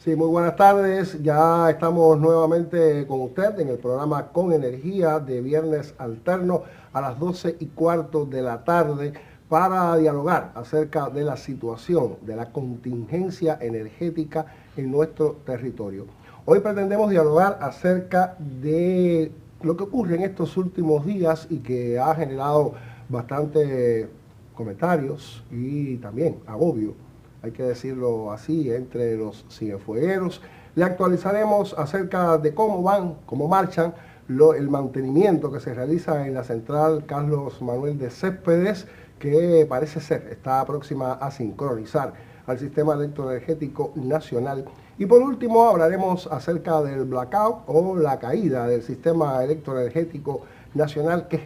Sí, muy buenas tardes. Ya estamos nuevamente con usted en el programa Con Energía de viernes alterno a las 12:15 de la tarde para dialogar acerca de la situación de la contingencia energética en nuestro territorio. Hoy pretendemos dialogar acerca de lo que ocurre en estos últimos días y que ha generado bastante comentarios y también agobio, hay que decirlo así, entre los cienfuegueros. Le actualizaremos acerca de cómo marchan el mantenimiento que se realiza en la central Carlos Manuel de Céspedes, que parece ser está próxima a sincronizar al sistema electroenergético nacional. Y por último hablaremos acerca del blackout o la caída del sistema electroenergético nacional que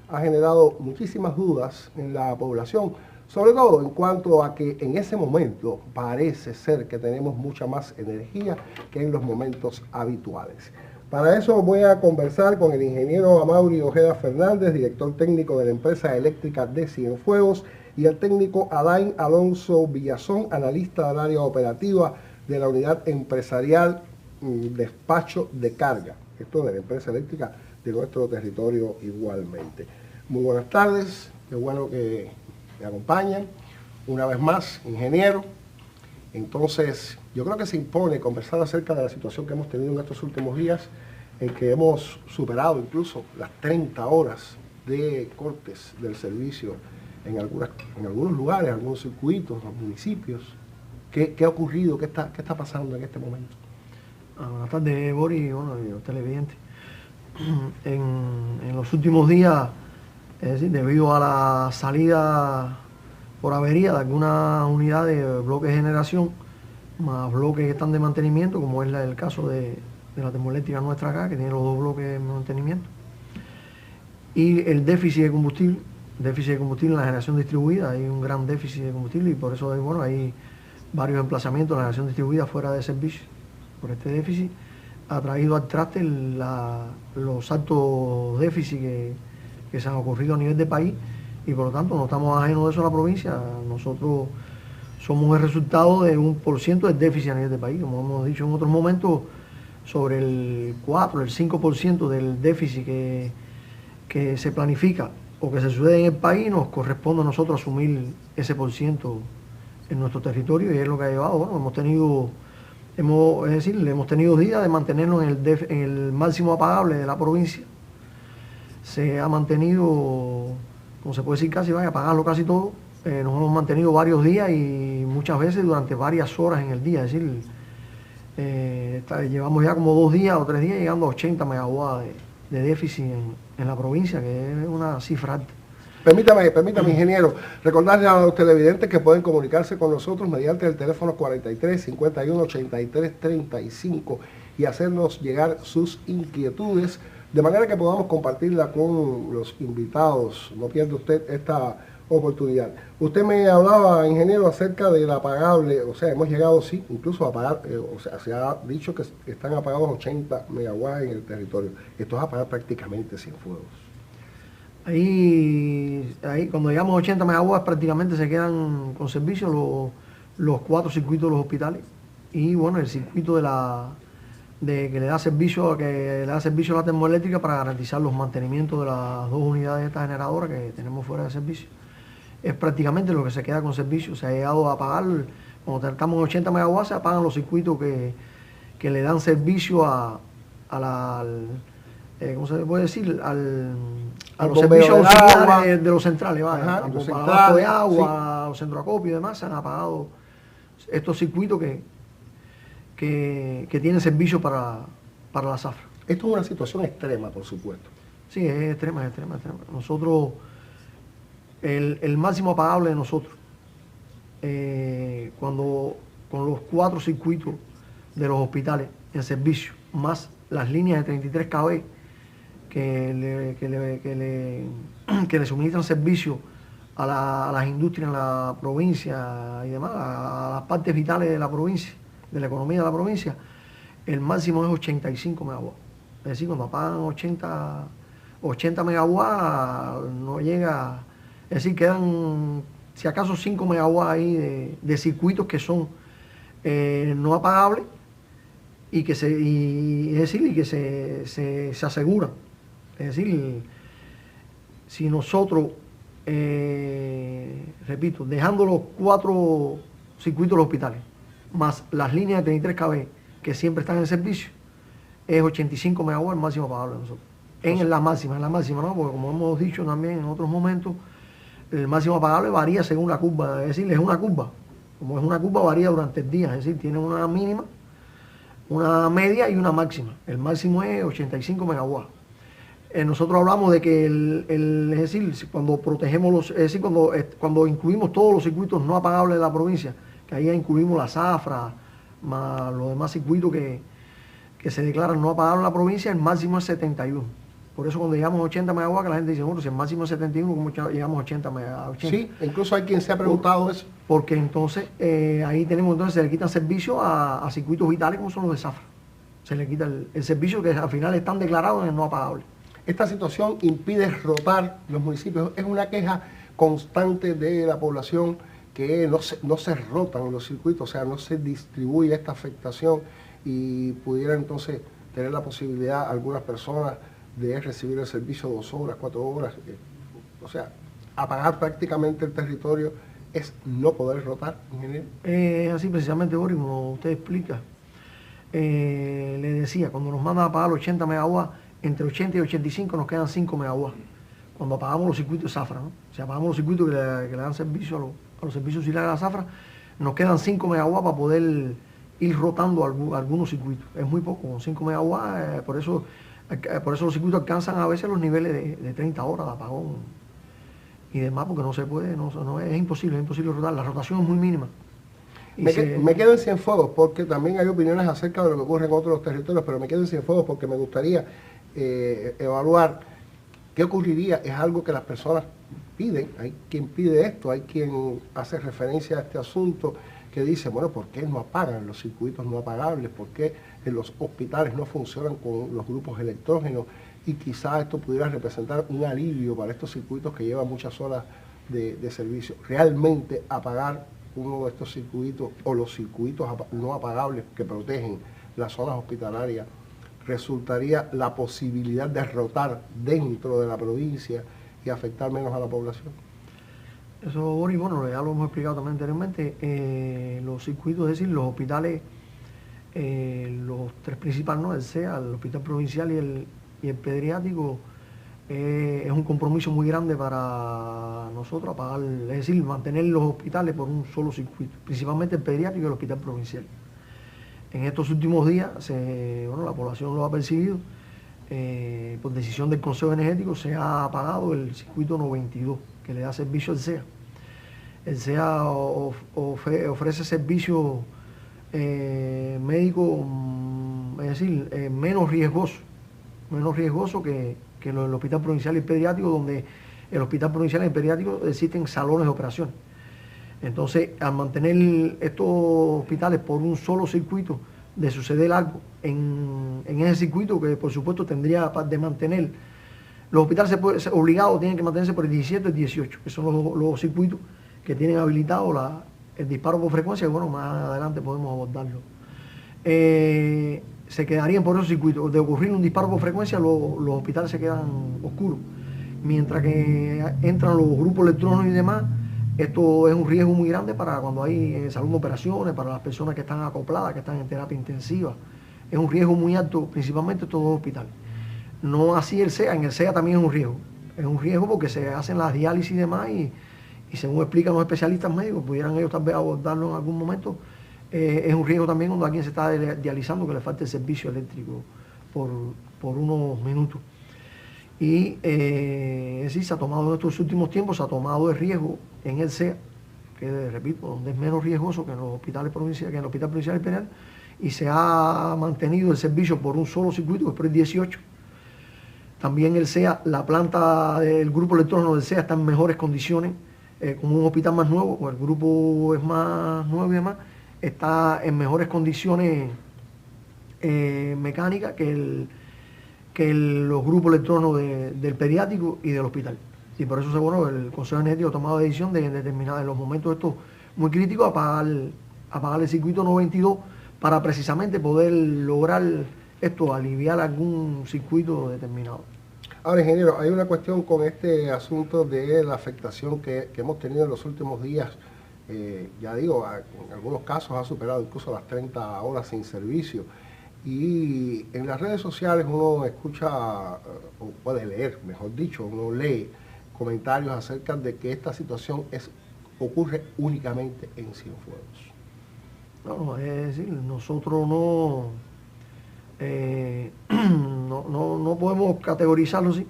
ha generado muchísimas dudas en la población, sobre todo en cuanto a que en ese momento parece ser que tenemos mucha más energía que en los momentos habituales. Para eso voy a conversar con el ingeniero Amaury Ojeda Fernández, director técnico de la empresa eléctrica de Cienfuegos, y el técnico Alain Alonso Villazón, analista del área operativa de la unidad empresarial despacho de carga. Esto de la empresa eléctrica de nuestro territorio igualmente. Muy buenas tardes, qué bueno que me acompañan. Una vez más, ingeniero. Entonces, yo creo que se impone conversar acerca de la situación que hemos tenido en estos últimos días, en que hemos superado incluso las 30 horas de cortes del servicio en algunos lugares, en algunos circuitos, en los municipios. ¿Qué ha ocurrido? ¿Qué está pasando en este momento? Buenas tardes, Boris, y los televidentes. En los últimos días, es decir, debido a la salida por avería de algunas unidades de bloques de generación, más bloques que están de mantenimiento, como es el caso de la termoeléctrica nuestra acá, que tiene los dos bloques de mantenimiento, y el déficit de combustible en la generación distribuida. Hay un gran déficit de combustible y por eso hay varios emplazamientos de la generación distribuida fuera de servicio. Por este déficit ha traído al traste los altos déficits que se han ocurrido a nivel de país, y por lo tanto no estamos ajenos de eso a la provincia. Nosotros somos el resultado de 1% del déficit a nivel de país. Como hemos dicho en otros momentos, sobre el 4, el 5% del déficit que se planifica o que se sucede en el país, nos corresponde a nosotros asumir ese por ciento en nuestro territorio, y es lo que ha llevado. Hemos tenido días de mantenernos en el máximo apagable de la provincia. Se ha mantenido, como se puede decir, casi apagarlo casi todo. Nos hemos mantenido varios días y muchas veces durante varias horas en el día. Es decir, llevamos ya como 2 días o 3 días llegando a 80 megawatts de déficit en la provincia, que es una cifra alta. Permítame, ingeniero, recordarle a los televidentes que pueden comunicarse con nosotros mediante el teléfono 43 51 83 35 y hacernos llegar sus inquietudes, de manera que podamos compartirla con los invitados. No pierda usted esta oportunidad. Usted me hablaba, ingeniero, acerca del apagable, o sea, hemos llegado, sí, incluso a apagar, se ha dicho que están apagados 80 megawatts en el territorio. Esto es apagar prácticamente Cienfuegos. Ahí cuando llegamos a 80 megawatts prácticamente se quedan con servicio los 4 circuitos de los hospitales, y el circuito que le da servicio a la termoeléctrica para garantizar los mantenimientos de las 2 unidades de esta generadora que tenemos fuera de servicio. Es prácticamente lo que se queda con servicio. Se ha llegado a apagar, cuando estamos en 80 megawatts, se apagan los circuitos que le dan servicio ¿cómo se puede decir? A los servicios auxiliares de los centrales, a los centrales de agua, a los centros de acopio y demás. Se han apagado estos circuitos que tienen servicio para la zafra. Esto es una situación extrema, por supuesto. Sí, es extrema. Nosotros, el máximo apagable de nosotros, cuando con los 4 circuitos de los hospitales en servicio, más las líneas de 33 kV que le suministran servicio a las industrias en la provincia y demás, a las partes vitales de la provincia, de la economía de la provincia, el máximo es 85 megawatts. Es decir, cuando apagan 80 megawatts, no llega, es decir, quedan si acaso 5 megawatts ahí de circuitos que son no apagables y que se aseguran. Es decir, si nosotros, repito, dejando los 4 circuitos de los hospitales, más las líneas de 33 kV que siempre están en servicio, es 85 megawatts el máximo apagable de nosotros. En la máxima, ¿no? Porque como hemos dicho también en otros momentos, el máximo apagable varía según la curva, es decir, es una curva. Como es una curva, varía durante el día, es decir, tiene una mínima, una media y una máxima. El máximo es 85 megawatts. Nosotros hablamos de que es decir, cuando protegemos es decir, cuando incluimos todos los circuitos no apagables de la provincia, que ahí incluimos la zafra, más los demás circuitos que se declaran no apagables en la provincia, el máximo es 71. Por eso cuando llegamos a 80 megawatts, que la gente dice, bueno, si el máximo es 71, ¿cómo llegamos a 80 megawatts? Sí, incluso hay quien se ha preguntado eso. Porque entonces, ahí se le quitan servicios a circuitos vitales como son los de zafra. Se le quita el servicio que al final están declarados en el no apagable. Esta situación impide rotar los municipios. Es una queja constante de la población que no se rotan los circuitos, o sea, no se distribuye esta afectación y pudiera entonces tener la posibilidad algunas personas de recibir el servicio 2 horas, 4 horas. O sea, apagar prácticamente el territorio es no poder rotar, ingeniero. Así precisamente, Boris, como usted explica. Le decía, cuando nos mandan a apagar los 80 megawatts, entre 80 y 85 nos quedan 5 megawatts. Cuando apagamos los circuitos de zafra, ¿no? Si apagamos los circuitos que le dan servicio a los servicios auxiliares de la zafra, nos quedan 5 megawatts para poder ir rotando algunos circuitos. Es muy poco, con 5 megawatts, por eso los circuitos alcanzan a veces los niveles de 30 horas de apagón y demás, porque no se puede, es imposible rotar. La rotación es muy mínima. Me quedo en Cienfuegos porque también hay opiniones acerca de lo que ocurre en otros territorios, pero me quedo en Cienfuegos porque me gustaría evaluar qué ocurriría. Es algo que las personas piden, hay quien pide esto, hay quien hace referencia a este asunto que dice, bueno, ¿por qué no apagan los circuitos no apagables? ¿Por qué en los hospitales no funcionan con los grupos electrógenos? Y quizás esto pudiera representar un alivio para estos circuitos que llevan muchas horas de servicio. Realmente apagar uno de estos circuitos o los circuitos no apagables que protegen las zonas hospitalarias, resultaría la posibilidad de rotar dentro de la provincia y afectar menos a la población. Eso, Boris, bueno, ya lo hemos explicado también anteriormente. Los circuitos, es decir, los hospitales, los 3 principales, ¿no? El SEA, el Hospital Provincial y el Pediátrico, es un compromiso muy grande para nosotros apagar, es decir, mantener los hospitales por un solo circuito, principalmente el Pediátrico y el Hospital Provincial. En estos últimos días, la población lo ha percibido, por decisión del Consejo Energético se ha apagado el circuito 92, que le da servicio al SEA. El SEA ofrece servicio médico, es decir, menos riesgoso que el Hospital Provincial y el Pediátrico, donde el Hospital Provincial y el Pediátrico existen salones de operaciones. Entonces, al mantener estos hospitales por un solo circuito, de suceder algo en ese circuito, que por supuesto tendría de mantener, los hospitales obligados tienen que mantenerse por el 17 y el 18, que son los circuitos que tienen habilitado el disparo por frecuencia, que bueno, más adelante podemos abordarlo. Se quedarían por esos circuitos. De ocurrir un disparo por frecuencia, los hospitales se quedan oscuros. Mientras que entran los grupos electrónicos y demás, esto es un riesgo muy grande para cuando hay salud de operaciones, para las personas que están acopladas, que están en terapia intensiva. Es un riesgo muy alto, principalmente estos 2 hospitales. No así el SEA, en el SEA también es un riesgo. Es un riesgo porque se hacen las diálisis y demás y según explican los especialistas médicos, pudieran ellos tal vez abordarlo en algún momento, es un riesgo también cuando alguien se está dializando que le falte el servicio eléctrico por unos minutos. Y sí, se ha tomado en estos últimos tiempos, se ha tomado el riesgo en el SEA, que repito, donde es menos riesgoso que en los hospitales provinciales, que en el Hospital Provincial y Penal, y se ha mantenido el servicio por un solo circuito, que es por el 18. También el SEA, la planta del grupo electrógeno del SEA está en mejores condiciones, como un hospital más nuevo, o el grupo es más nuevo y demás, está en mejores condiciones mecánicas que los grupos electrógenos del pediátrico y del hospital. Y por eso, bueno, el Consejo Energético ha tomado la decisión de determinar en los momentos estos muy críticos apagar el circuito 92 para precisamente poder lograr esto, aliviar algún circuito determinado. Ahora, ingeniero, hay una cuestión con este asunto de la afectación que hemos tenido en los últimos días. Ya digo, en algunos casos ha superado incluso las 30 horas sin servicio. Y en las redes sociales uno escucha, o puede leer, mejor dicho, uno lee comentarios acerca de que esta situación ocurre únicamente en Cienfuegos. No, es decir, nosotros no, no podemos categorizarlo así.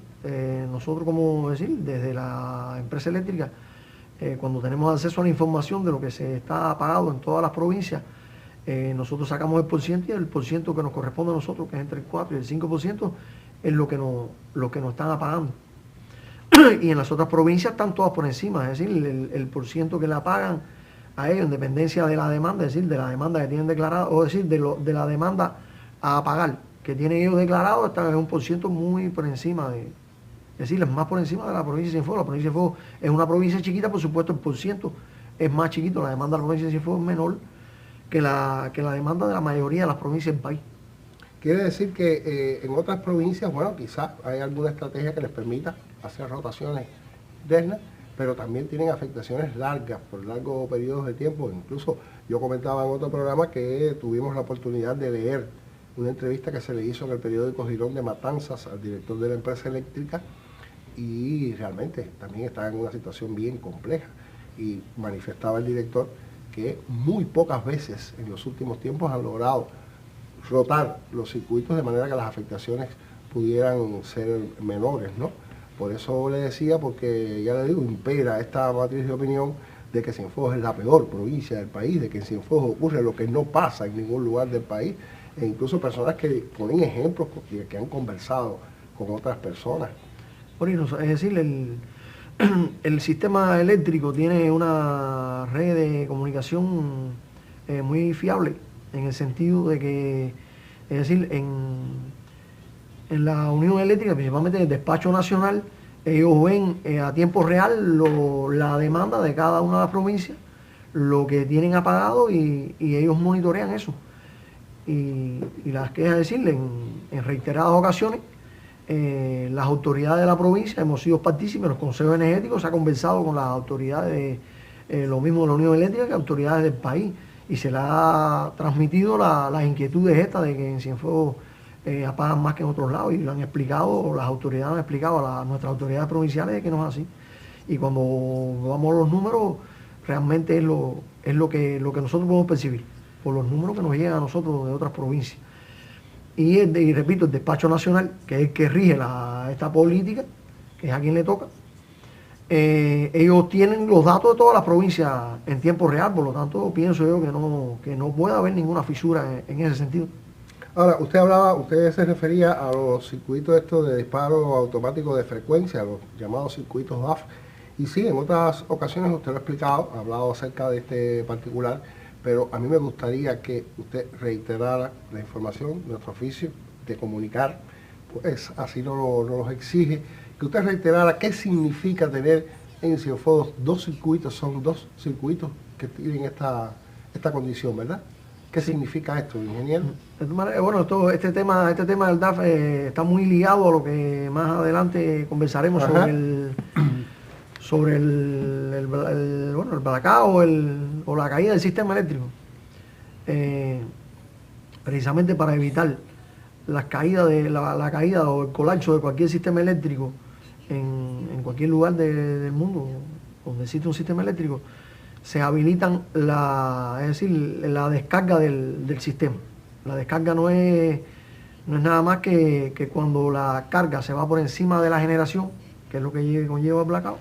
Nosotros, como decir, desde la empresa eléctrica, cuando tenemos acceso a la información de lo que se está apagado en todas las provincias, nosotros sacamos el porciento y el porciento que nos corresponde a nosotros, que es entre el 4 y el 5%, es lo que nos están apagando. Y en las otras provincias están todas por encima, es decir, el porciento que le pagan a ellos en dependencia de la demanda, es decir, de la demanda que tienen declarada, o decir, de la demanda a pagar que tienen ellos declarado, está en un porciento muy por encima es decir, es más por encima de la provincia de Cienfuegos. La provincia de Cienfuegos es una provincia chiquita, por supuesto el porciento es más chiquito, la demanda de la provincia de Cienfuegos es menor que la demanda de la mayoría de las provincias del país. Quiere decir que en otras provincias, bueno, quizás hay alguna estrategia que les permita hacer rotaciones internas, pero también tienen afectaciones largas, por largos periodos de tiempo. Incluso yo comentaba en otro programa que tuvimos la oportunidad de leer una entrevista que se le hizo en el periódico Girón de Matanzas al director de la empresa eléctrica, y realmente también está en una situación bien compleja. Y manifestaba el director que muy pocas veces en los últimos tiempos han logrado rotar los circuitos de manera que las afectaciones pudieran ser menores, ¿no? Por eso le decía, porque ya le digo, impera esta matriz de opinión de que Cienfuegos es la peor provincia del país, de que en Cienfuegos ocurre lo que no pasa en ningún lugar del país, e incluso personas que ponen ejemplos que han conversado con otras personas. Es decir, el sistema eléctrico tiene una red de comunicación muy fiable, en el sentido de que, es decir, en la Unión Eléctrica, principalmente en el despacho nacional, ellos ven a tiempo real la demanda de cada una de las provincias, lo que tienen apagado, y ellos monitorean eso. Y las quejas, decirle, en reiteradas ocasiones, las autoridades de la provincia hemos sido partícipes, los consejos energéticos, se ha conversado con las autoridades, lo mismo de la Unión Eléctrica, que autoridades del país, y se le ha transmitido las inquietudes estas de que en Cienfuegos apagan más que en otros lados, y lo han explicado, las autoridades han explicado a nuestras autoridades provinciales de que no es así. Y cuando vamos a los números, realmente es lo que nosotros podemos percibir, por los números que nos llegan a nosotros de otras provincias. Y repito, el despacho nacional, que es el que rige esta política, que es a quien le toca, ellos tienen los datos de todas las provincias en tiempo real, por lo tanto pienso yo que no puede haber ninguna fisura en ese sentido. Ahora, usted se refería a los circuitos estos de disparo automático de frecuencia, los llamados circuitos DAF, y sí, en otras ocasiones usted lo ha explicado, ha hablado acerca de este particular, pero a mí me gustaría que usted reiterara la información, nuestro oficio de comunicar, pues así nos exige, que usted reiterara qué significa tener en Cienfuegos son dos circuitos que tienen esta condición, ¿verdad? ¿Qué significa esto, ingeniero? Bueno, este tema del DAF está muy ligado a lo que más adelante conversaremos sobre el blackout o la caída del sistema eléctrico. Precisamente para evitar la caída o el colapso de cualquier sistema eléctrico en cualquier lugar del mundo donde existe un sistema eléctrico, se habilitan la descarga del sistema. La descarga no es nada más que cuando la carga se va por encima de la generación, que es lo que conlleva el blackout.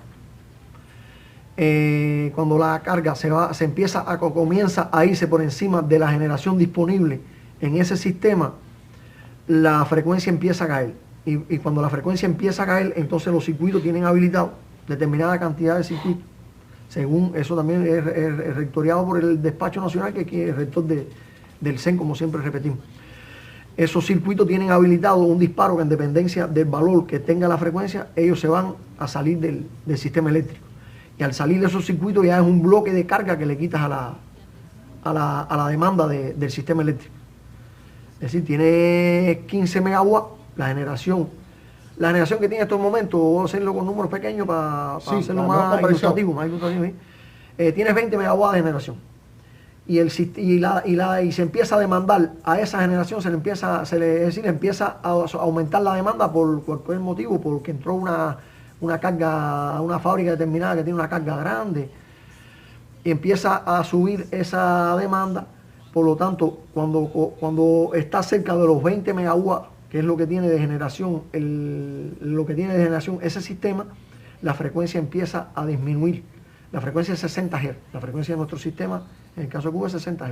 Cuando la carga comienza a irse por encima de la generación disponible en ese sistema, la frecuencia empieza a caer. Y cuando la frecuencia empieza a caer, entonces los circuitos tienen habilitado determinada cantidad de circuitos. Según eso también es rectoriado por el despacho nacional, que aquí es el rector del CEN, como siempre repetimos. Esos circuitos tienen habilitado un disparo que, en dependencia del valor que tenga la frecuencia, ellos se van a salir del sistema eléctrico. Y al salir de esos circuitos ya es un bloque de carga que le quitas a la demanda del sistema eléctrico. Es decir, tiene 15 megawatts la generación. La generación que tiene en estos momentos, voy a hacerlo con números pequeños para hacerlo más ilustrativo. Tiene 20 megawatts de generación. Y se empieza a demandar a esa generación, empieza a aumentar la demanda por cualquier motivo, porque entró una carga, una fábrica determinada que tiene una carga grande, y empieza a subir esa demanda. Por lo tanto, cuando está cerca de los 20 megawatts, que es lo que tiene de generación, ese sistema, la frecuencia empieza a disminuir. La frecuencia es 60 Hz, la frecuencia de nuestro sistema, en el caso de Cuba, es 60 Hz.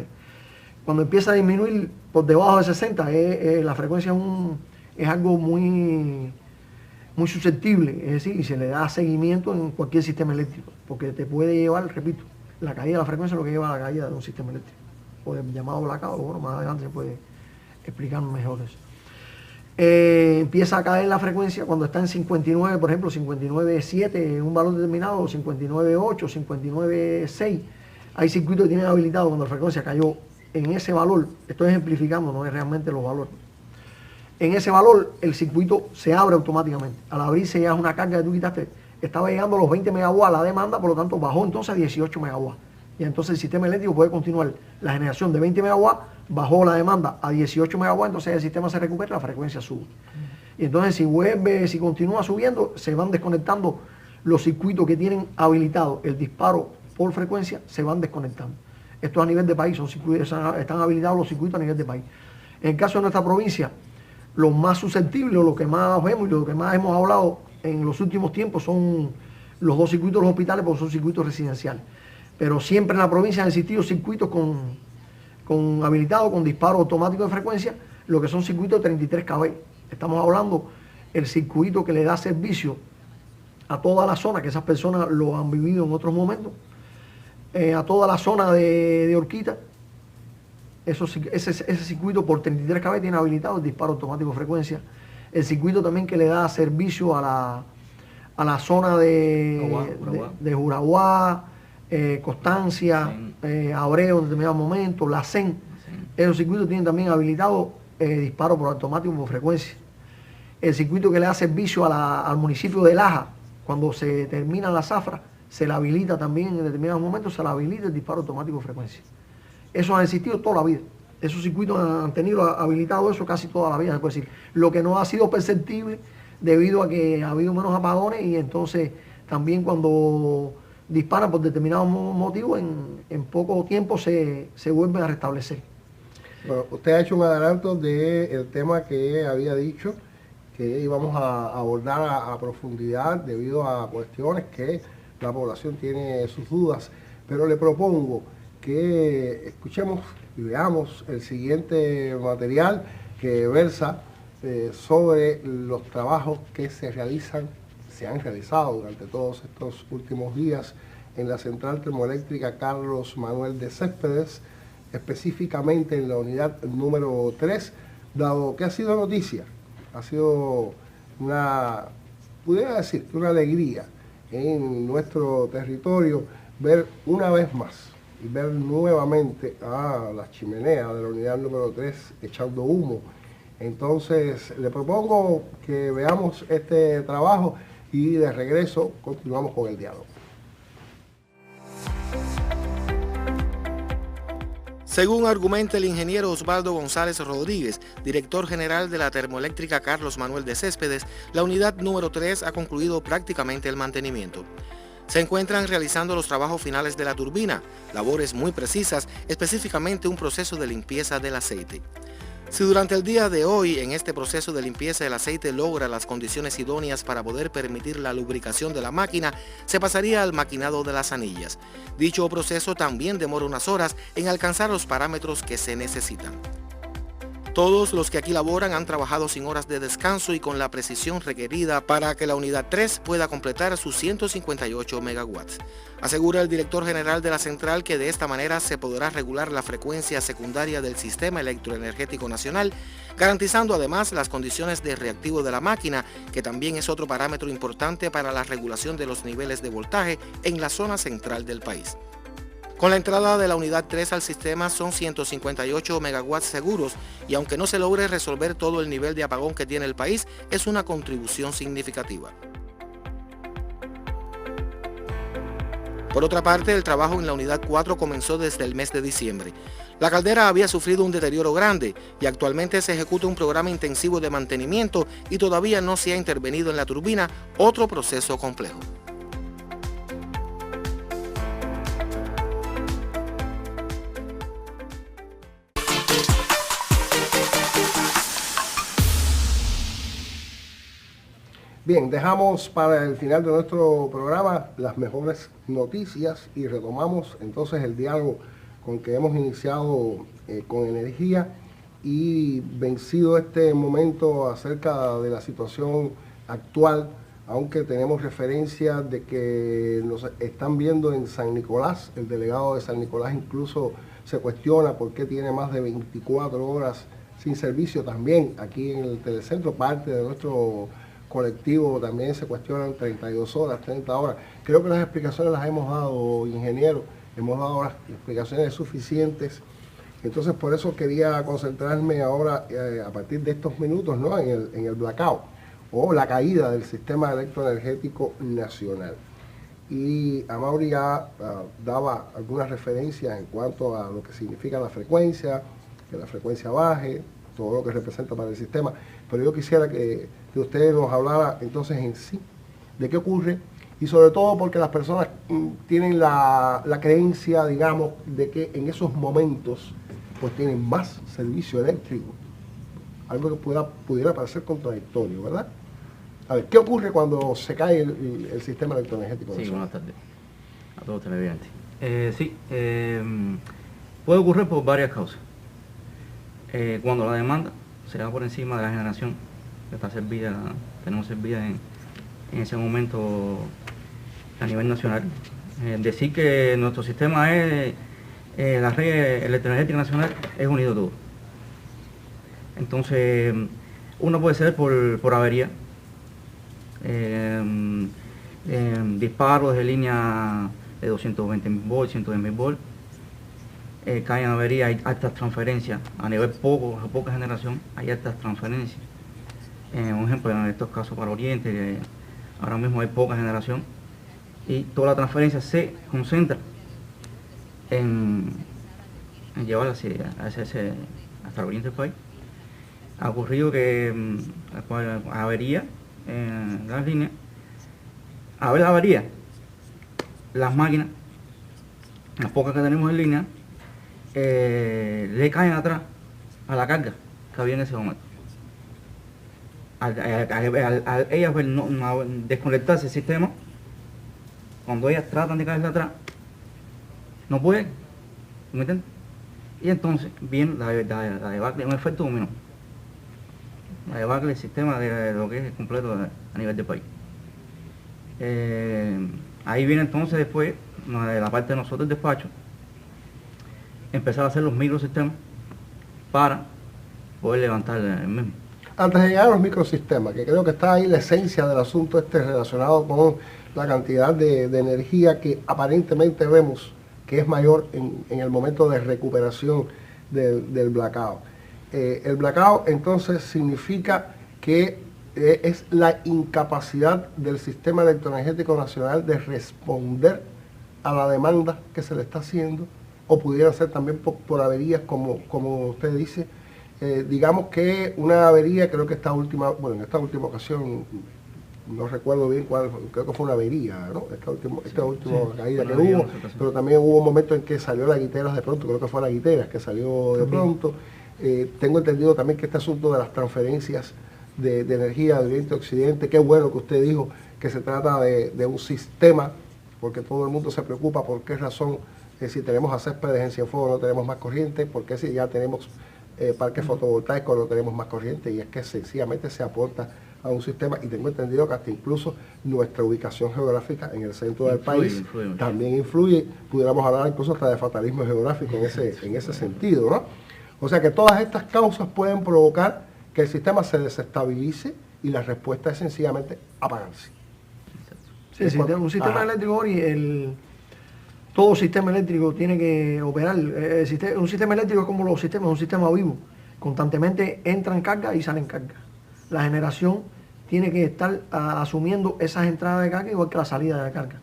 Cuando empieza a disminuir por debajo de 60, la frecuencia es algo muy susceptible, es decir, y se le da seguimiento en cualquier sistema eléctrico, porque te puede llevar, repito, la caída de la frecuencia es lo que lleva a la caída de un sistema eléctrico, o el llamado blackout. Bueno, más adelante se puede explicar mejor eso. Empieza a caer la frecuencia cuando está en 59, por ejemplo, 59.7, un valor determinado, 59.8, 59.6. Hay circuitos que tienen habilitado cuando la frecuencia cayó en ese valor. Estoy ejemplificando, no es realmente los valores. En ese valor, el circuito se abre automáticamente. Al abrirse ya es una carga que tú quitaste. Estaba llegando a los 20 megawatts la demanda, por lo tanto bajó entonces a 18 megawatts. Y entonces el sistema eléctrico puede continuar la generación de 20 megawatts, bajó la demanda a 18 megawatts, entonces el sistema se recupera, la frecuencia sube. Y entonces si continúa subiendo, se van desconectando los circuitos que tienen habilitado el disparo por frecuencia, se van desconectando. Esto a nivel de país, están habilitados los circuitos a nivel de país. En el caso de nuestra provincia, los más susceptibles, lo que más vemos y lo que más hemos hablado en los últimos tiempos son los dos circuitos de los hospitales, porque son circuitos residenciales. Pero siempre en la provincia han existido circuitos habilitados con disparo automático de frecuencia, lo que son circuitos de 33 kV. Estamos hablando el circuito que le da servicio a toda la zona, que esas personas lo han vivido en otros momentos, a toda la zona de Horquita. Ese circuito por 33 kV tiene habilitado el disparo automático de frecuencia. El circuito también que le da servicio a la zona de Juraguá, Constancia, Abreu en determinados momentos, la CEN. Esos circuitos tienen también habilitado disparo por automático por frecuencia. El circuito que le da servicio al municipio de Laja, cuando se termina la zafra, se le habilita también en determinados momentos, se le habilita el disparo automático de frecuencia. Eso ha existido toda la vida. Esos circuitos han tenido habilitado eso casi toda la vida, se puede decir. Lo que no ha sido perceptible debido a que ha habido menos apagones, y entonces también cuando disparan por determinados motivos, en poco tiempo se vuelven a restablecer. Bueno, usted ha hecho un adelanto del tema que había dicho que íbamos a abordar a profundidad debido a cuestiones que la población tiene sus dudas, pero le propongo que escuchemos y veamos el siguiente material que versa sobre los trabajos que se han realizado durante todos estos últimos días en la central termoeléctrica Carlos Manuel de Céspedes, específicamente en la unidad número 3, dado que ha sido noticia, ha sido pudiera decir, una alegría en nuestro territorio ver una vez más y ver nuevamente a las chimeneas de la unidad número 3 echando humo. Entonces le propongo que veamos este trabajo y de regreso continuamos con el diálogo. Según argumenta el ingeniero Osvaldo González Rodríguez, director general de la termoeléctrica Carlos Manuel de Céspedes, la unidad número 3 ha concluido prácticamente el mantenimiento. Se encuentran realizando los trabajos finales de la turbina, labores muy precisas, específicamente un proceso de limpieza del aceite. Si durante el día de hoy en este proceso de limpieza el aceite logra las condiciones idóneas para poder permitir la lubricación de la máquina, se pasaría al maquinado de las anillas. Dicho proceso también demora unas horas en alcanzar los parámetros que se necesitan. Todos los que aquí laboran han trabajado sin horas de descanso y con la precisión requerida para que la unidad 3 pueda completar sus 158 megawatts. Asegura el director general de la central que de esta manera se podrá regular la frecuencia secundaria del sistema electroenergético nacional, garantizando además las condiciones de reactivo de la máquina, que también es otro parámetro importante para la regulación de los niveles de voltaje en la zona central del país. Con la entrada de la unidad 3 al sistema son 158 megawatts seguros y aunque no se logre resolver todo el nivel de apagón que tiene el país, es una contribución significativa. Por otra parte, el trabajo en la unidad 4 comenzó desde el mes de diciembre. La caldera había sufrido un deterioro grande y actualmente se ejecuta un programa intensivo de mantenimiento y todavía no se ha intervenido en la turbina, otro proceso complejo. Bien, dejamos para el final de nuestro programa las mejores noticias y retomamos entonces el diálogo con que hemos iniciado con energía y vencido este momento acerca de la situación actual, aunque tenemos referencia de que nos están viendo en San Nicolás. El delegado de San Nicolás incluso se cuestiona por qué tiene más de 24 horas sin servicio. También aquí en el telecentro, parte de nuestro colectivo también se cuestionan 32 horas, 30 horas. Creo que las explicaciones las hemos dado, ingeniero, hemos dado las explicaciones suficientes. Entonces por eso quería concentrarme ahora a partir de estos minutos, ¿no?, en el blackout o la caída del sistema electroenergético nacional. Y Amaury ya daba algunas referencias en cuanto a lo que significa la frecuencia, que la frecuencia baje, todo lo que representa para el sistema, pero yo quisiera que usted nos hablara entonces en sí de qué ocurre y sobre todo porque las personas tienen la creencia, digamos, de que en esos momentos pues tienen más servicio eléctrico, algo que pudiera parecer contradictorio, ¿verdad? A ver, ¿qué ocurre cuando se cae el sistema electroenergético? Sí, buenas tardes a todos los televidentes. Puede ocurrir por varias causas. Cuando la demanda se va por encima de la generación que está servida, tenemos servida en ese momento a nivel nacional. Decir que nuestro sistema es, la red electroenergética nacional es unido todo. Entonces, uno puede ser por avería, disparos de línea de 220.000 volts, 110.000 volts, caen averías, hay altas transferencias, a nivel poca generación, hay altas transferencias. Un ejemplo, en estos casos para Oriente, ahora mismo hay poca generación y toda la transferencia se concentra en llevar hasta el oriente del país. Ha ocurrido que avería en las líneas, a ver la avería, las máquinas, las pocas que tenemos en línea, le caen atrás a la carga que había en ese momento. Al ellas no desconectarse el sistema, cuando ellas tratan de caerse atrás, no pueden, ¿me entiendes? Y entonces viene la debacle, un efecto dominó. La debacle el sistema de lo que es completo a nivel del país. Ahí viene entonces después, de la parte de nosotros, el despacho, empezar a hacer los microsistemas para poder levantar el mismo. Antes de llegar a los microsistemas, que creo que está ahí la esencia del asunto relacionado con la cantidad de energía que aparentemente vemos que es mayor en el momento de recuperación del blackout. El blackout entonces significa que es la incapacidad del sistema electroenergético nacional de responder a la demanda que se le está haciendo, o pudiera ser también por averías, como usted dice. Digamos que una avería, creo que en esta última ocasión, no recuerdo bien cuál, creo que fue una avería, ¿no? Esta última caída que hubo, pero también hubo un momento en que salió la Guiteras de pronto, creo que fue la Guiteras que salió de pronto. Tengo entendido también que este asunto de las transferencias de energía de Oriente a Occidente, qué bueno que usted dijo que se trata de un sistema, porque todo el mundo se preocupa por qué razón, si tenemos a céspedes en Cienfuegos no tenemos más corriente, porque si ya tenemos parques fotovoltaicos no tenemos más corriente, y es que sencillamente se aporta a un sistema, y tengo entendido que hasta incluso nuestra ubicación geográfica en el centro del país también influye, pudiéramos hablar incluso hasta de fatalismo geográfico en ese sentido, ¿no? O sea que todas estas causas pueden provocar que el sistema se desestabilice y la respuesta es sencillamente apagarse. Sí, un sistema eléctrico, todo sistema eléctrico tiene que operar. Un sistema eléctrico es como los sistemas, un sistema vivo. Constantemente entran carga y salen carga. La generación tiene que estar asumiendo esas entradas de carga igual que la salida de carga.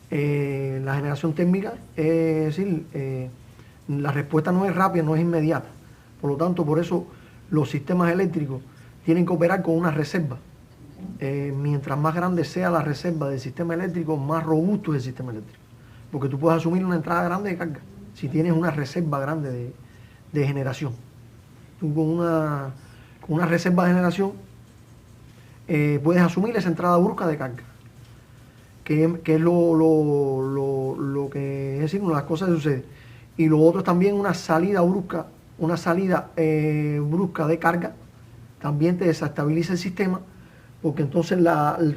La generación térmica, es decir, la respuesta no es rápida, no es inmediata. Por lo tanto, por eso los sistemas eléctricos tienen que operar con una reserva. Mientras más grande sea la reserva del sistema eléctrico, más robusto es el sistema eléctrico. Porque tú puedes asumir una entrada grande de carga si tienes una reserva grande de generación. Tú con una reserva de generación puedes asumir esa entrada brusca de carga, que es lo que es decir, una de las cosas que sucede. Y lo otro es también una salida brusca de carga, también te desestabiliza el sistema, porque entonces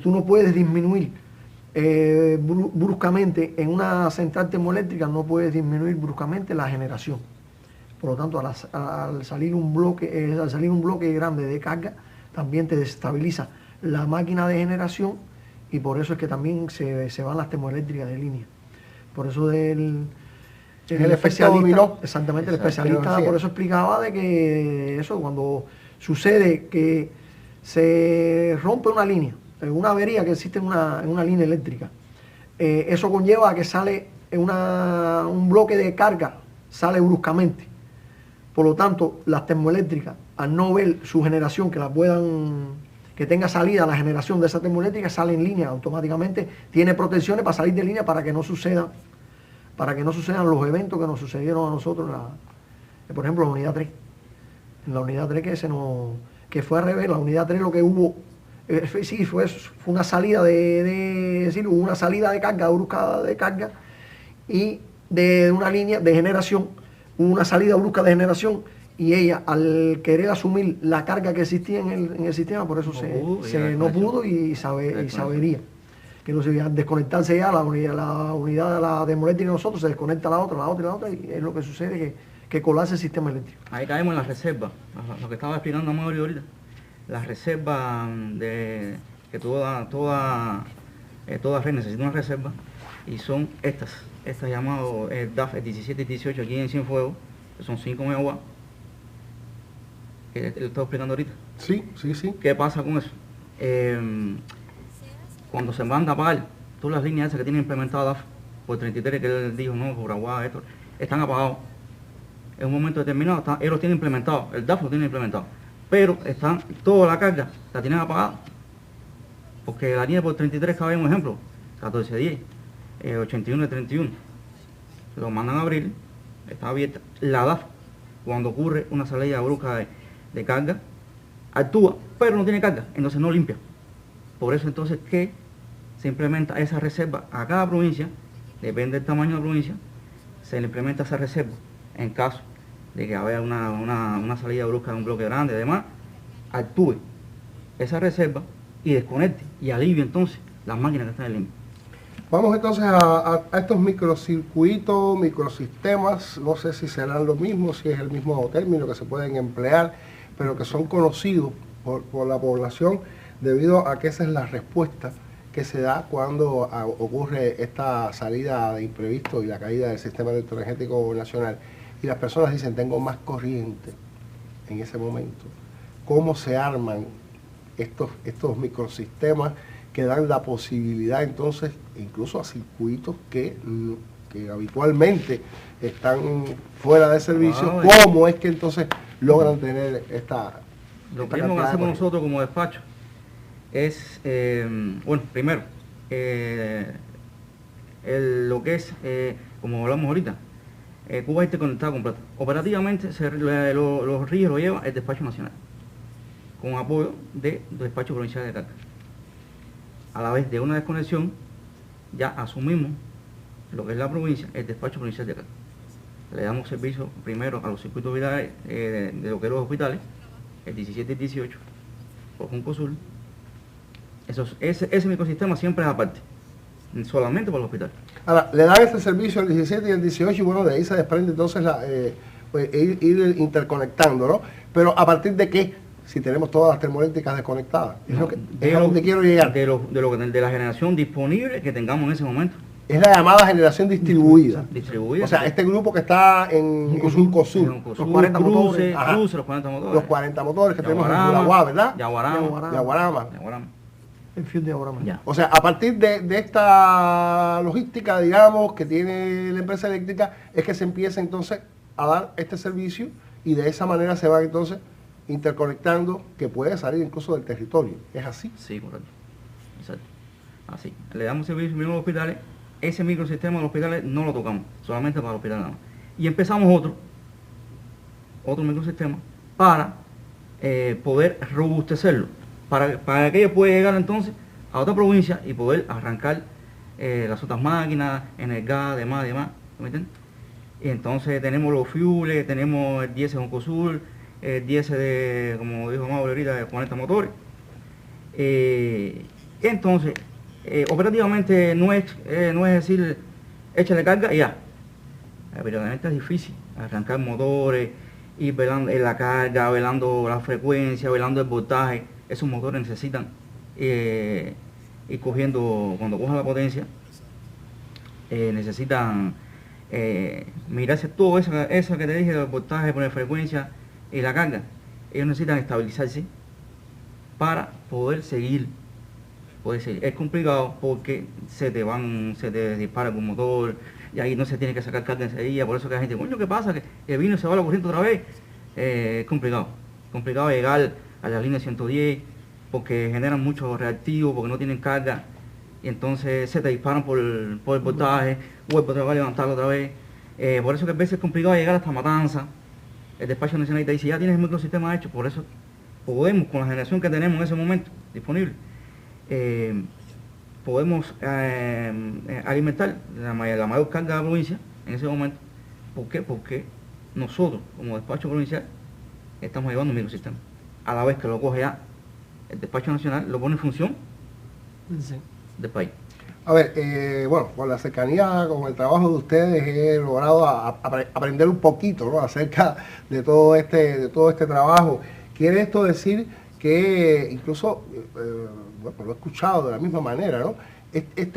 tú no puedes disminuir bruscamente en una central termoeléctrica, no puedes disminuir bruscamente la generación. Por lo tanto, al salir un bloque grande de carga, también te desestabiliza la máquina de generación, y por eso es que también se van las termoeléctricas de línea. Por eso el especialista, exactamente, el especialista por eso explicaba de que eso, cuando sucede que se rompe una línea, una avería que existe en una línea eléctrica, eso conlleva a que sale un bloque de carga, sale bruscamente. Por lo tanto, las termoeléctricas, al no ver su generación, que tenga salida la generación de esa termoeléctrica, sale en línea automáticamente, tiene protecciones para salir de línea para que no sucedan los eventos que nos sucedieron a nosotros, por ejemplo, la unidad 3. En la unidad 3 que fue al revés, la unidad 3 lo que hubo, sí, fue una salida hubo una salida de carga, brusca de carga, y de una línea de generación, hubo una salida brusca de generación, y ella, al querer asumir la carga que existía en el sistema, por eso no pudo y sabería. Que no se al desconectarse ya la unidad de la termoeléctrica de nosotros, se desconecta la otra, y es lo que sucede que colapsa el sistema eléctrico. Ahí caemos en la reserva, lo que estaba explicando Mauri ahorita. La reserva que toda red necesita una reserva, y son estas llamadas DAF 17 y 18 aquí en Cienfuegos, que son 5 megawatts, que lo estaba explicando ahorita. Sí. ¿Qué pasa con eso? Cuando se van a apagar todas las líneas esas que tienen implementadas DAF por 33, que él dijo, no, por agua, esto, están apagados. En un momento determinado, ellos lo tienen implementado, el DAF lo tiene implementado, pero toda la carga la tienen apagada, porque la línea por 33, cabe un ejemplo, 1410, 81 31, lo mandan a abrir, está abierta, la DAF, cuando ocurre una salida brusca de carga, actúa, pero no tiene carga, entonces no limpia. Por eso entonces que se implementa esa reserva a cada provincia, depende del tamaño de la provincia, se le implementa esa reserva en caso de que haya una salida brusca de un bloque grande, además, actúe esa reserva y desconecte y alivie entonces las máquinas que están en línea. Vamos entonces a estos microcircuitos, microsistemas, no sé si serán lo mismo, si es el mismo término que se pueden emplear, pero que son conocidos por la población debido a que esa es la respuesta que se da cuando ocurre esta salida de imprevisto y la caída del sistema electroenergético nacional. Y las personas dicen, tengo más corriente en ese momento. ¿Cómo se arman estos microsistemas que dan la posibilidad entonces, incluso a circuitos que habitualmente están fuera de servicio? ¿Cómo es que entonces logran tener Lo primero que hacemos nosotros como despacho es, primero, lo que es, como hablamos ahorita, Cuba interconectada completa. Operativamente los ríos lo lleva el despacho nacional, con apoyo del despacho provincial de carga. A la vez de una desconexión, ya asumimos lo que es la provincia, el despacho provincial de carga. Le damos servicio primero a los circuitos vitales de lo que es los hospitales, el 17 y 18, por Junco Sur. Ese microsistema siempre es aparte, solamente para los hospitales. Ahora, le dan este servicio el 17 y el 18, y bueno, de ahí se desprende entonces ir interconectando, ¿no? Pero ¿a partir de qué? Si tenemos todas las termoeléctricas desconectadas. Es a donde quiero llegar. De la generación disponible que tengamos en ese momento. Es la llamada generación distribuida. Distribuida. O sea, este grupo que está en Juncosur, Los 40 motores. Ajá. Cruce, los 40 motores. los 40 motores que tenemos en Yaguarama, Curaguá, ¿verdad? Yaguarama. Yaguarama. Yaguarama. El field de ahora. Ya. O sea, a partir de esta logística, digamos, que tiene la empresa eléctrica, es que se empieza entonces a dar este servicio y de esa manera se va entonces interconectando, que puede salir incluso del territorio. ¿Es así? Sí, correcto. Exacto. Así. Le damos servicio primero a los hospitales. Ese microsistema de los hospitales no lo tocamos, solamente para los hospitales nada más. Y empezamos otro microsistema para poder robustecerlo, para que ellos puedan llegar entonces a otra provincia y poder arrancar las otras máquinas, en el gas, demás, ¿me entienden? Y entonces tenemos los fuels, tenemos el 10 de Oncosur, el 10 de, como dijo Mauro ahorita, de 40 motores. Entonces, operativamente no es decir, échale carga y ya. Operativamente es difícil arrancar motores, ir velando la carga, velando la frecuencia, velando el voltaje. Esos motores necesitan ir cogiendo, cuando cojan la potencia, necesitan mirarse todo eso que te dije, el voltaje, poner frecuencia y la carga. Ellos necesitan estabilizarse para poder seguir. Es complicado porque se te dispara algún motor y ahí no se tiene que sacar carga enseguida. Por eso que la gente, coño, ¿qué pasa? Que vino y se va la corriente otra vez. Es complicado llegar a la línea 110 porque generan muchos reactivos, porque no tienen carga y entonces se te disparan por el voltaje o el voltaje va a levantarlo otra vez. Por eso que a veces es complicado llegar hasta Matanza. El despacho nacional te dice, ya tienes el microsistema hecho, por eso podemos, con la generación que tenemos en ese momento disponible, podemos alimentar la mayor carga de la provincia en ese momento. ¿Por qué? Porque nosotros, como despacho provincial, estamos llevando un microsistema. A la vez que lo coge ya el despacho nacional, lo pone en función del país. A ver, bueno, con la cercanía, con el trabajo de ustedes, he logrado aprender un poquito, ¿no?, acerca de todo este trabajo. ¿Quiere esto decir que incluso, bueno, lo he escuchado de la misma manera, ¿no?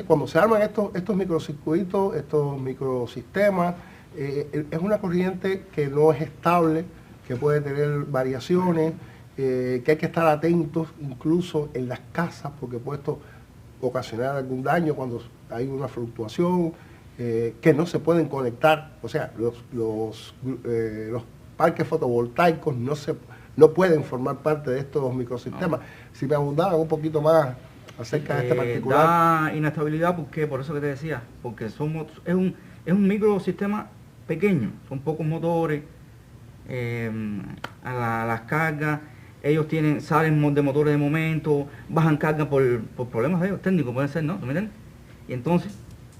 Cuando se arman estos microcircuitos, estos microsistemas, es una corriente que no es estable, que puede tener variaciones, que hay que estar atentos incluso en las casas, porque puede ocasionar algún daño cuando hay una fluctuación, que no se pueden conectar, o sea, los parques fotovoltaicos no pueden formar parte de estos microsistemas. No. Si me abundaban un poquito más acerca de este particular. Da inestabilidad, porque por eso que te decía, porque es un microsistema pequeño, son pocos motores, a las cargas, ellos salen de motores de momento, bajan carga por problemas de ellos, técnicos pueden ser, ¿no? ¿Me entiendes? Y entonces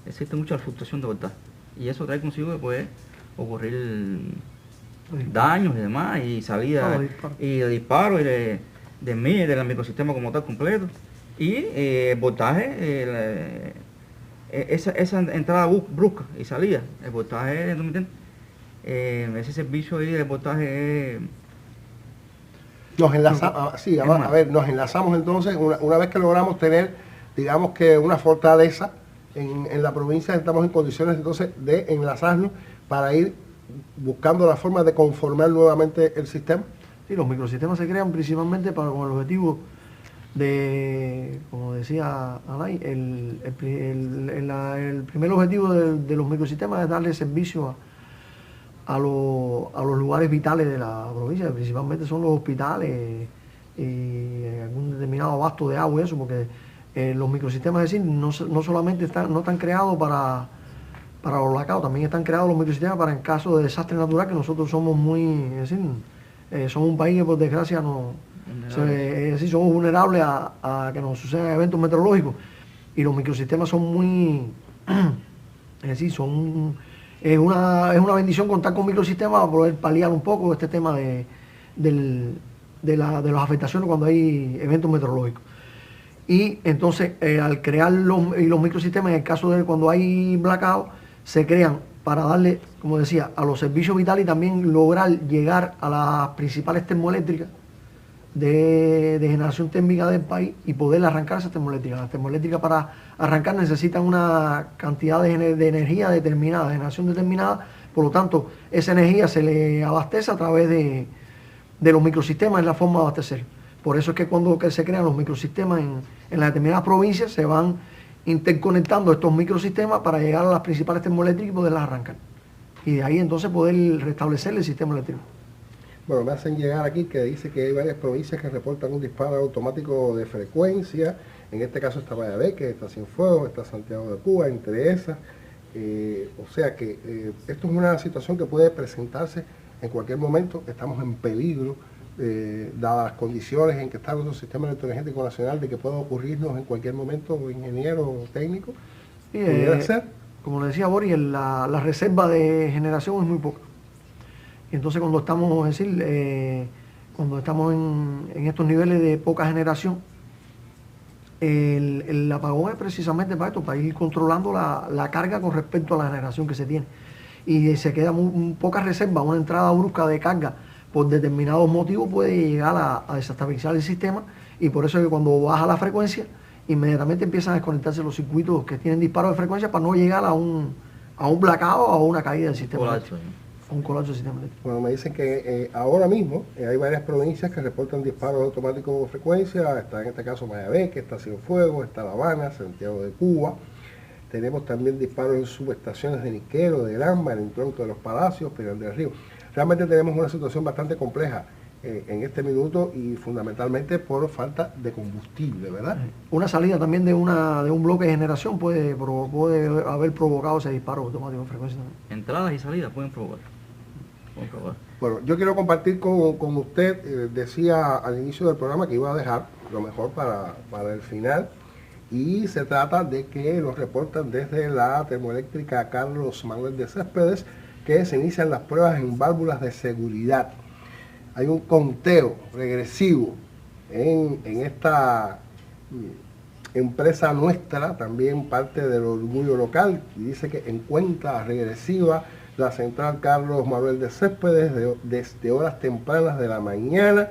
existe mucha fluctuación de voltaje. Y eso trae consigo que puede ocurrir daños y demás, y salida y de disparo y del microsistema como tal completo. Y el voltaje, esa entrada brusca y salida, el voltaje, ¿no me entiendes? Ese servicio ahí de voltaje nos enlazamos, sí, a ver, nos enlazamos entonces, una vez que logramos tener, digamos que una fortaleza en la provincia, estamos en condiciones entonces de enlazarnos para ir buscando la forma de conformar nuevamente el sistema. Sí, los microsistemas se crean principalmente con el objetivo de, como decía Alay, el primer objetivo de los microsistemas es darle servicio a los lugares vitales de la provincia, principalmente son los hospitales y algún determinado abasto de agua y eso, porque los microsistemas, es decir, no solamente no están creados para los lacados, también están creados los microsistemas para en caso de desastre natural, que nosotros somos es decir, somos un país que por desgracia es decir, somos vulnerables a que nos sucedan eventos meteorológicos, y los microsistemas son muy, es decir, es una bendición contar con microsistemas para poder paliar un poco este tema de las afectaciones cuando hay eventos meteorológicos. Y entonces, al crear los microsistemas, en el caso de cuando hay blackout, se crean para darle, como decía, a los servicios vitales y también lograr llegar a las principales termoeléctricas de generación térmica del país y poder arrancar esas termoeléctricas. Las termoeléctricas para arrancar necesitan una cantidad de energía determinada, de generación determinada, por lo tanto esa energía se le abastece a través de los microsistemas, es la forma de abastecer. Por eso es que cuando se crean los microsistemas en las determinadas provincias se van interconectando estos microsistemas para llegar a las principales termoeléctricas y poderlas arrancar. Y de ahí entonces poder restablecer el sistema eléctrico. Bueno, me hacen llegar aquí que dice que hay varias provincias que reportan un disparo automático de frecuencia. En este caso está Mayabeque, está Cienfuegos, está Santiago de Cuba, entre esas. O sea que esto es una situación que puede presentarse en cualquier momento. Estamos en peligro, dadas las condiciones en que está nuestro sistema electroenergético nacional, de que pueda ocurrirnos en cualquier momento, ingeniero o técnico. ¿Pudiera ser? Como le decía Boris, la reserva de generación es muy poca. Y entonces cuando estamos, es decir, cuando estamos en estos niveles de poca generación, el apagón es precisamente para esto, para ir controlando la carga con respecto a la generación que se tiene. Y se queda poca reserva, una entrada brusca de carga por determinados motivos puede llegar a desestabilizar el sistema, y por eso es que cuando baja la frecuencia, inmediatamente empiezan a desconectarse los circuitos que tienen disparo de frecuencia para no llegar a un blackout o a una caída del sistema eléctrico. Un colapso del sistema eléctrico. Bueno, me dicen que ahora mismo hay varias provincias que reportan disparos automáticos de frecuencia. Está en este caso Mayabeque, está Cienfuegos, está La Habana, Santiago de Cuba. Tenemos también disparos en subestaciones de Niquero, de Granma, en el tronco de los Palacios, Pinar del Río. Realmente tenemos una situación bastante compleja en este minuto, y fundamentalmente por falta de combustible, ¿verdad? Una salida también de un bloque de generación puede haber provocado ese disparo automático de frecuencia también. Entradas y salidas pueden provocar. Bueno, yo quiero compartir con usted, decía al inicio del programa que iba a dejar lo mejor para el final, y se trata de que nos reportan desde la termoeléctrica Carlos Manuel de Céspedes que se inician las pruebas en válvulas de seguridad. Hay un conteo regresivo en esta empresa nuestra, también parte del orgullo local, y dice que en cuenta regresiva la central Carlos Manuel de Céspedes desde horas tempranas de la mañana.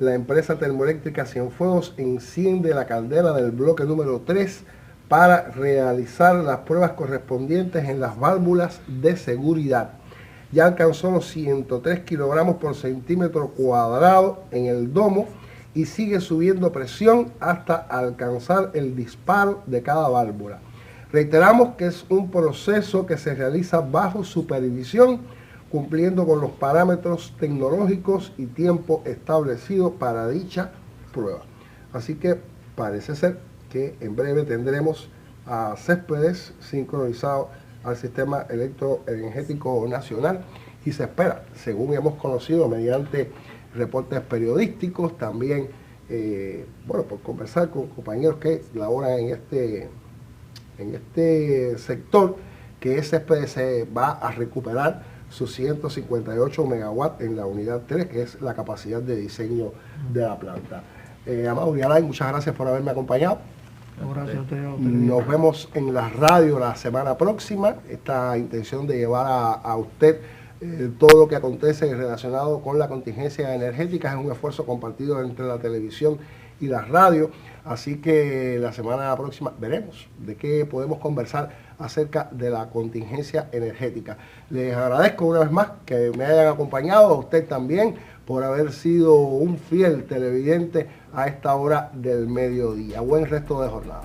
La empresa termoeléctrica Cienfuegos enciende la caldera del bloque número 3 para realizar las pruebas correspondientes en las válvulas de seguridad. Ya alcanzó los 103 kilogramos por centímetro cuadrado en el domo y sigue subiendo presión hasta alcanzar el disparo de cada válvula. Reiteramos que es un proceso que se realiza bajo supervisión, cumpliendo con los parámetros tecnológicos y tiempo establecido para dicha prueba. Así que parece ser que en breve tendremos a Céspedes sincronizado al sistema electroenergético nacional, y se espera, según hemos conocido mediante reportes periodísticos, también por conversar con compañeros que laboran en este sector, que Céspedes se va a recuperar sus 158 megawatts en la unidad 3, que es la capacidad de diseño de la planta. Amado Yalay, muchas gracias por haberme acompañado. Gracias a usted. Nos vemos en la radio la semana próxima. Esta intención de llevar a usted todo lo que acontece relacionado con la contingencia energética es un esfuerzo compartido entre la televisión y la radio. Así que la semana próxima veremos de qué podemos conversar acerca de la contingencia energética. Les agradezco una vez más que me hayan acompañado, a usted también, por haber sido un fiel televidente a esta hora del mediodía. Buen resto de jornada.